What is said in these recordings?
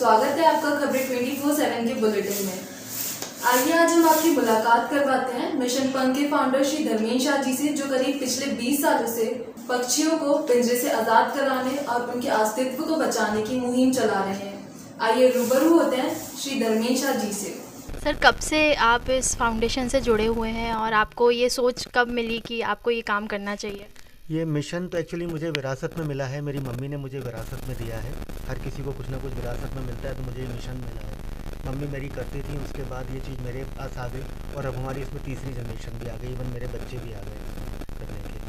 स्वागत है आपका खबरें 24/7 के बुलेटिन में। आइए आज हम आपकी मुलाकात करवाते हैं मिशन पंख के फाउंडर श्री धर्मेश शाह जी से, जो करीब पिछले 20 सालों से पक्षियों को पिंजरे से आजाद कराने और उनके अस्तित्व को बचाने की मुहिम चला रहे हैं। आइए रूबरू होते हैं श्री धर्मेश शाह जी से। सर, कब से आप इस फाउंडेशन से जुड़े हुए हैं और आपको ये सोच कब मिली कि आपको ये काम करना चाहिए? ये मिशन तो एक्चुअली मुझे विरासत में मिला है। मेरी मम्मी ने मुझे विरासत में दिया है। हर किसी को कुछ ना कुछ विरासत में मिलता है, तो मुझे ये मिशन मिला है। मम्मी मेरी करती थी, उसके बाद ये चीज़ मेरे पास आ गई और अब हमारी इसमें तीसरी जनरेशन भी आ गई, इवन मेरे बच्चे भी आ गए करने के।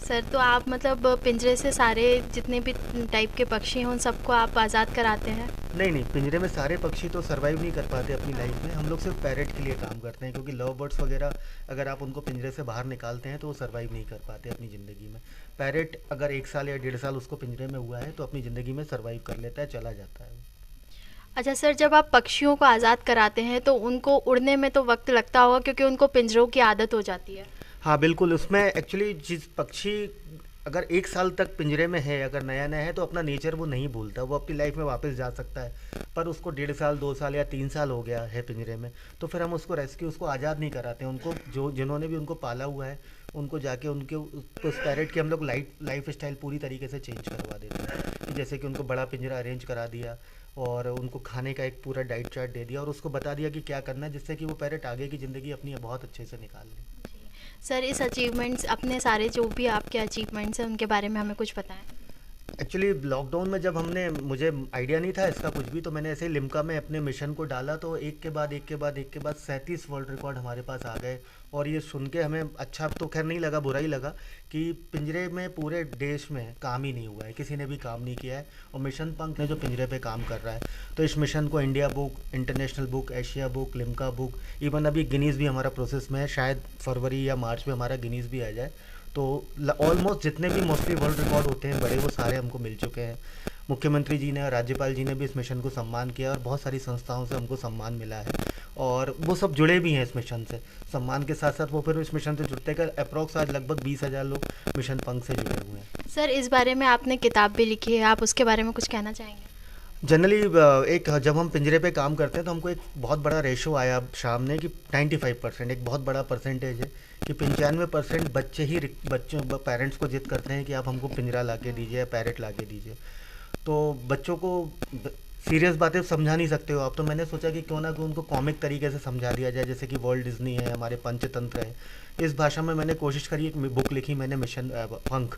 सर, तो आप मतलब पिंजरे से सारे जितने भी टाइप के पक्षी हैं उन सबको आप आज़ाद कराते हैं? नहीं, पिंजरे में सारे पक्षी तो सर्वाइव नहीं कर पाते अपनी लाइफ में। हम लोग सिर्फ पैरेट के लिए काम करते हैं, क्योंकि लव बर्ड्स वगैरह अगर आप उनको पिंजरे से बाहर निकालते हैं तो वो सर्वाइव नहीं कर पाते अपनी ज़िंदगी में। पैरेट अगर 1 साल या 1.5 साल उसको पिंजरे में हुआ है तो अपनी ज़िंदगी में सर्वाइव कर लेता है, चला जाता है। अच्छा सर, जब आप पक्षियों को आज़ाद कराते हैं तो उनको उड़ने में तो वक्त लगता होगा, क्योंकि उनको पिंजरों की आदत हो जाती है। हाँ बिल्कुल, उसमें एक्चुअली जिस पक्षी अगर 1 साल तक पिंजरे में है, अगर नया नया है, तो अपना नेचर वो नहीं भूलता, वो अपनी लाइफ में वापस जा सकता है। पर उसको 1.5 साल 2 साल या 3 साल हो गया है पिंजरे में, तो फिर हम उसको रेस्क्यू, उसको आज़ाद नहीं कराते हैं। उनको जिन्होंने भी उनको पाला हुआ है, उनको जाके उनके उस पैरेट की हम लोग लाइफ स्टाइल पूरी तरीके से चेंज करवा देते हैं। जैसे कि उनको बड़ा पिंजरा अरेंज करा दिया और उनको खाने का एक पूरा डाइट चार्ट दे दिया और उसको बता दिया कि क्या करना है, जिससे कि वो पैरेट आगे की ज़िंदगी अपनी बहुत अच्छे से निकाल ले। सर, इस अचीवमेंट्स, अपने सारे जो भी आपके अचीवमेंट्स हैं उनके बारे में हमें कुछ बताएं। एक्चुअली लॉकडाउन में जब मुझे आइडिया नहीं था इसका कुछ भी, तो मैंने ऐसे ही लिम्का में अपने मिशन को डाला, तो एक के बाद 37 वर्ल्ड रिकॉर्ड हमारे पास आ गए। और ये सुन के हमें अच्छा तो खैर नहीं लगा, बुरा ही लगा कि पिंजरे में पूरे देश में काम ही नहीं हुआ है, किसी ने भी काम नहीं किया है। और मिशन पंख ने जो पिंजरे पे काम कर रहा है, तो इस मिशन को India book, international book, Asia book, Limca book, even अभी गिनीज़ भी हमारा प्रोसेस में है। शायद फरवरी या मार्च में हमारा गिनीज़ भी आ जाए। तो ऑलमोस्ट जितने भी मोस्टली वर्ल्ड रिकॉर्ड होते हैं बड़े, वो सारे हमको मिल चुके हैं। मुख्यमंत्री जी ने और राज्यपाल जी ने भी इस मिशन को सम्मान किया और बहुत सारी संस्थाओं से हमको सम्मान मिला है, और वो सब जुड़े भी हैं इस मिशन से। सम्मान के साथ साथ वो फिर इस मिशन से जुड़ते हैं। अप्रॉक्स आज लगभग 20,000 लोग मिशन पंख से जुड़े हुए हैं। सर, इस बारे में आपने किताब भी लिखी है, आप उसके बारे में कुछ कहना चाहेंगे? जनरली जब हम पिंजरे पे काम करते हैं तो हमको एक बहुत बड़ा रेशो आया सामने कि 95%, एक बहुत बड़ा परसेंटेज है कि 95% बच्चों पेरेंट्स को जिद करते हैं कि आप हमको पिंजरा ला के दीजिए या पैरेट ला के दीजिए। तो बच्चों को सीरियस बातें समझा नहीं सकते हो आप, तो मैंने सोचा कि क्यों ना कि उनको कॉमिक तरीके से समझा दिया जाए, जैसे कि वर्ल्ड डिज्नी है, हमारे पंचतंत्र है। इस भाषा में मैंने कोशिश करी, एक बुक लिखी मैंने मिशन पंख।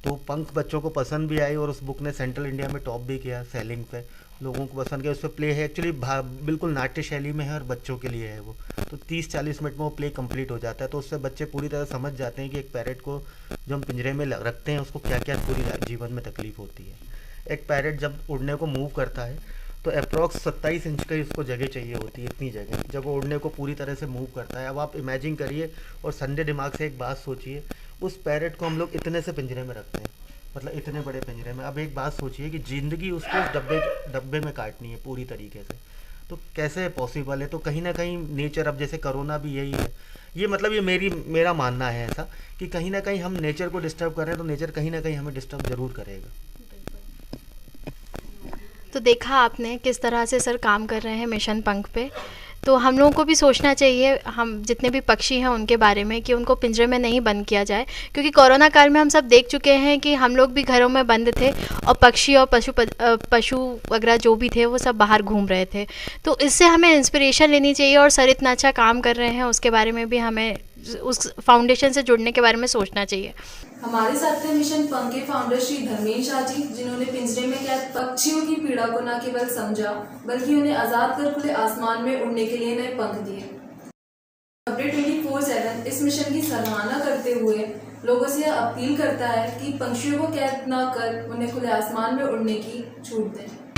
तो पंख बच्चों को पसंद भी आई और उस बुक ने सेंट्रल इंडिया में टॉप भी किया सेलिंग पे, लोगों को पसंद किया। उस पर प्ले है, एक्चुअली बिल्कुल नाट्य शैली में है और बच्चों के लिए है वो। तो 30-40 मिनट में वो प्ले कंप्लीट हो जाता है, तो उससे बच्चे पूरी तरह समझ जाते हैं कि एक पैरेट को जो हम पिंजरे में रखते हैं उसको क्या क्या पूरी जीवन में तकलीफ होती है। एक पैरेट जब उड़ने को मूव करता है तो अप्रॉक्स 27 इंच की उसको जगह चाहिए होती है, इतनी जगह जब वो उड़ने को पूरी तरह से मूव करता है। अब आप इमेजिन करिए और संडे दिमाग से एक बात सोचिए, उस पैरेट को हम लोग इतने से पिंजरे में रखते हैं, मतलब इतने बड़े पिंजरे में। अब एक बात सोचिए कि ज़िंदगी उसको उस डब्बे में काटनी है पूरी तरीके से, तो कैसे पॉसिबल है? तो कहीं ना कहीं नेचर, अब जैसे कोरोना भी यही है, ये मतलब ये मेरा मानना है ऐसा कि कहीं ना कहीं हम नेचर को डिस्टर्ब कर रहे हैं, तो नेचर कहीं ना कहीं हमें डिस्टर्ब ज़रूर करेगा। तो देखा आपने किस तरह से सर काम कर रहे हैं मिशन पंख पे। तो हम लोगों को भी सोचना चाहिए, हम जितने भी पक्षी हैं उनके बारे में, कि उनको पिंजरे में नहीं बंद किया जाए, क्योंकि कोरोना काल में हम सब देख चुके हैं कि हम लोग भी घरों में बंद थे और पक्षी और पशु वगैरह जो भी थे वो सब बाहर घूम रहे थे। तो इससे हमें इंस्पिरेशन लेनी चाहिए और सर इतना अच्छा काम कर रहे हैं उसके बारे में भी हमें उस फाउंडेशन से जुड़ने के बारे में सोचना चाहिए। हमारे साथ थे मिशन पंख के फाउंडर श्री धर्मेश शाह जी, जिन्होंने पिंजरे में कैद पक्षियों की पीड़ा को न केवल समझा बल्कि उन्हें आजाद कर खुले आसमान में उड़ने के लिए नए पंख दिए। खबरें 24/7 इस मिशन की सराहना करते हुए लोगों से अपील करता है कि पक्षियों को कैद न कर उन्हें खुले आसमान में उड़ने की छूट दें।